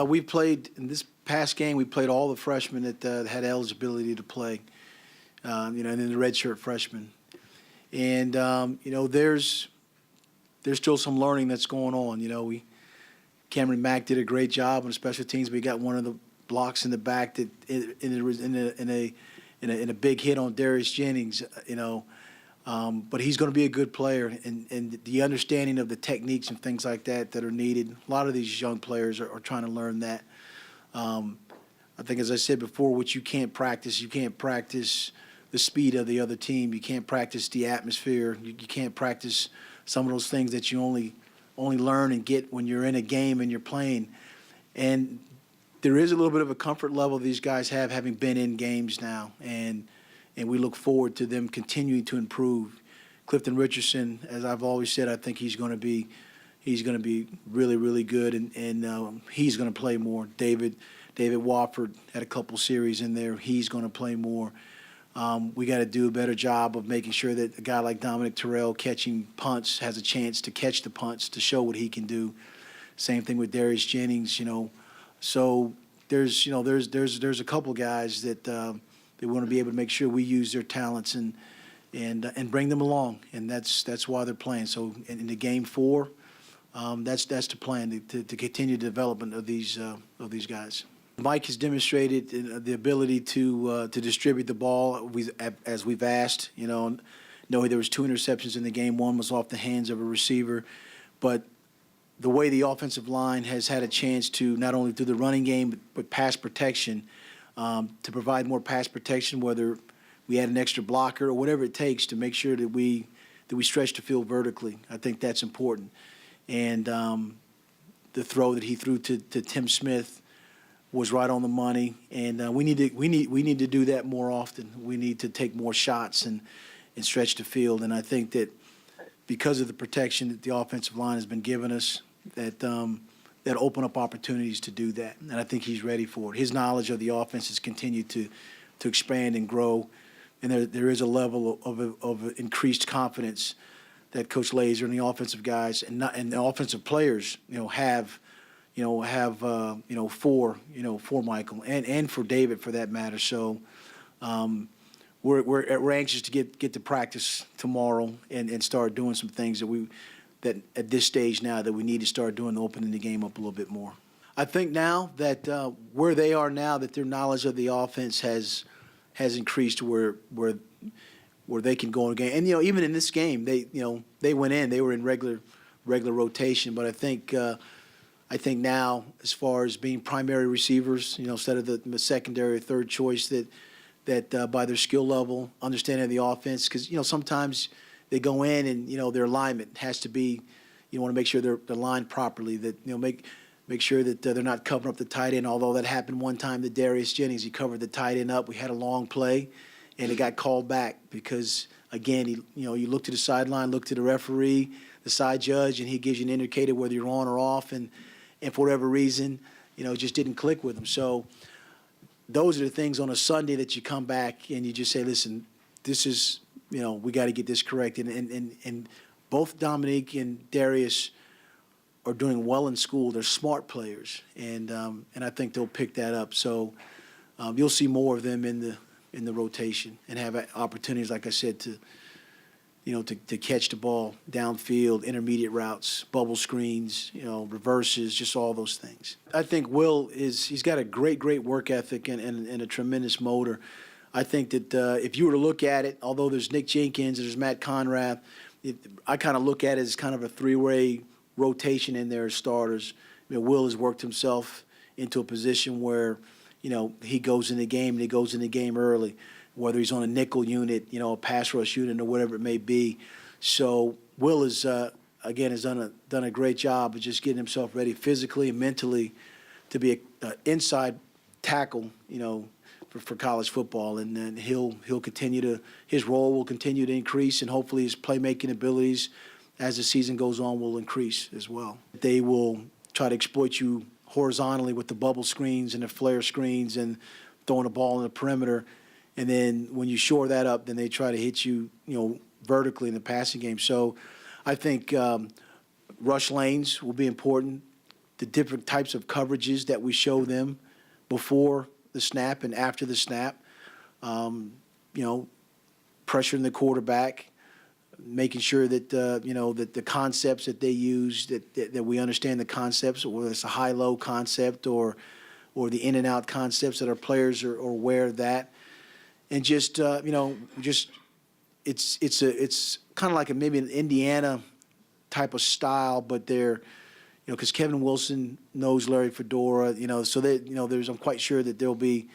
we played in this past game. We played all the freshmen that had eligibility to play, and then the redshirt freshmen. And there's still some learning that's going on. Cameron Mack did a great job on special teams. We got one of the blocks in the back that in a big hit on Darius Jennings. But he's going to be a good player, and the understanding of the techniques and things like that are needed. A lot of these young players are trying to learn that. I think, as I said before, what you can't practice the speed of the other team. You can't practice the atmosphere. You can't practice some of those things that you only learn and get when you're in a game and you're playing. And there is a little bit of a comfort level these guys have, having been in games now, and we look forward to them continuing to improve. Clifton Richardson, as I've always said, I think he's going to be really, really good, and he's going to play more. David Wofford had a couple series in there. He's going to play more. We got to do a better job of making sure that a guy like Dominic Terrell catching punts has a chance to catch the punts to show what he can do. Same thing with Darius Jennings. So there's a couple guys that they want to be able to make sure we use their talents and bring them along, and that's why they're playing. So in the game 4, that's the plan to continue the development of these guys. Mike has demonstrated the ability to distribute the ball as we've asked. No, there was 2 interceptions in the game. One was off the hands of a receiver, but the way the offensive line has had a chance to not only do the running game but pass protection, to provide more pass protection, whether we add an extra blocker or whatever it takes to make sure that we stretch the field vertically. I think that's important. And the throw that he threw to Tim Smith was right on the money, and we need to do that more often. We need to take more shots and stretch the field. And I think that because of the protection that the offensive line has been giving us, that open up opportunities to do that. And I think he's ready for it. His knowledge of the offense has continued to expand and grow, and there is a level of increased confidence that Coach Laser and the offensive guys and the offensive players have for Michael and for David, for that matter. So we're anxious to get to practice tomorrow and start doing some things that at this stage now that we need to start doing, opening the game up a little bit more. I think now that where they are now, that their knowledge of the offense has increased to where they can go in a game. And even in this game, they went in, they were in regular rotation, but I think now, as far as being primary receivers, instead of the secondary or third choice, that by their skill level, understanding the offense, because sometimes they go in and their alignment has to be, you want to make sure they're aligned properly, that make sure that they're not covering up the tight end. Although that happened one time to Darius Jennings, he covered the tight end up. We had a long play, and it got called back because again, you look to the sideline, look to the referee, the side judge, and he gives you an indicator whether you're on or off, and for whatever reason, it just didn't click with him. So those are the things on a Sunday that you come back and you just say, listen, this is, we got to get this corrected. And both Dominique and Darius are doing well in school. They're smart players, and I think they'll pick that up. So you'll see more of them in the rotation and have opportunities, like I said, to catch the ball downfield, intermediate routes, bubble screens, reverses, just all those things. I think he's got a great work ethic and a tremendous motor. I think that if you were to look at it, although there's Nick Jenkins, there's Matt Conrad, I kind of look at it as kind of a 3-way rotation in there as starters. Will has worked himself into a position where, he goes in the game and he goes in the game early, whether he's on a nickel unit, a pass rush unit, or whatever it may be. So Will has done a great job of just getting himself ready physically and mentally to be an inside tackle, for college football, and then his role will continue to increase, and hopefully his playmaking abilities as the season goes on will increase as well. They will try to exploit you horizontally with the bubble screens and the flare screens and throwing the ball in the perimeter. And then when you shore that up, then they try to hit you, vertically in the passing game. So I think rush lanes will be important. the different types of coverages that we show them before the snap and after the snap. You know, pressuring the quarterback, making sure that that the concepts that they use, that we understand the concepts, whether it's a high-low concept or the in-and-out concepts, that our players are aware of that, and just it's kind of like maybe an Indiana type of style, but they're because Kevin Wilson knows Larry Fedora, so I'm quite sure that there'll be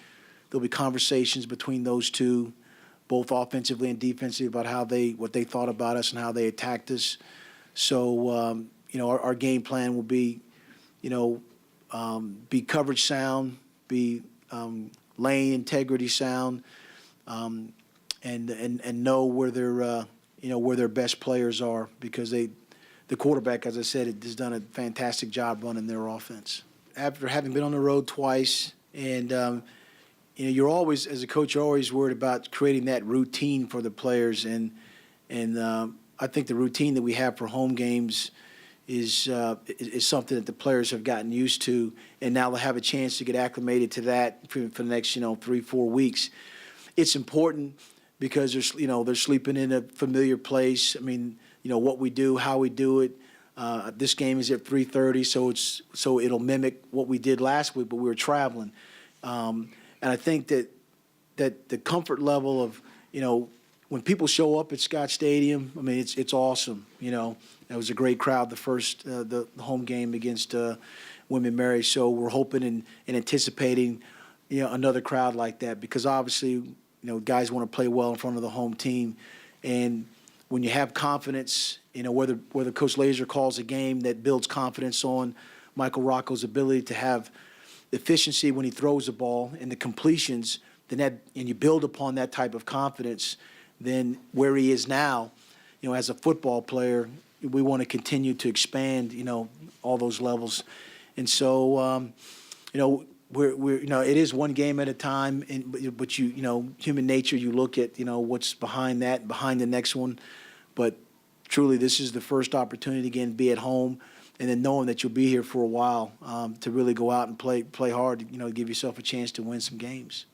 conversations between those two, both offensively and defensively, about what they thought about us and how they attacked us. So our game plan will be be coverage sound, be lane integrity sound, and know where their best players are, because the quarterback, as I said, has done a fantastic job running their offense. After having been on the road twice, and you're always, as a coach, you're always worried about creating that routine for the players, and I think the routine that we have for home games is something that the players have gotten used to, and now they'll have a chance to get acclimated to that for the next 3-4 weeks. It's important because they're sleeping in a familiar place. I mean, what we do, how we do it. This game is at 3:30, so it'll mimic what we did last week, but we were traveling. And I think that the comfort level of, when people show up at Scott Stadium, I mean, it's awesome. It was a great crowd the home game against Women Mary. So we're hoping and anticipating, another crowd like that, because obviously, guys want to play well in front of the home team. And when you have confidence, whether Coach Laser calls a game that builds confidence on Michael Rocco's ability to have efficiency when he throws the ball and the completions, and you build upon that type of confidence, then where he is now, as a football player, we want to continue to expand, all those levels. And so, we're it is one game at a time, but human nature, you look at, what's behind that, behind the next one. But truly, this is the first opportunity, again, to be at home, and then knowing that you'll be here for a while, to really go out and play hard, give yourself a chance to win some games.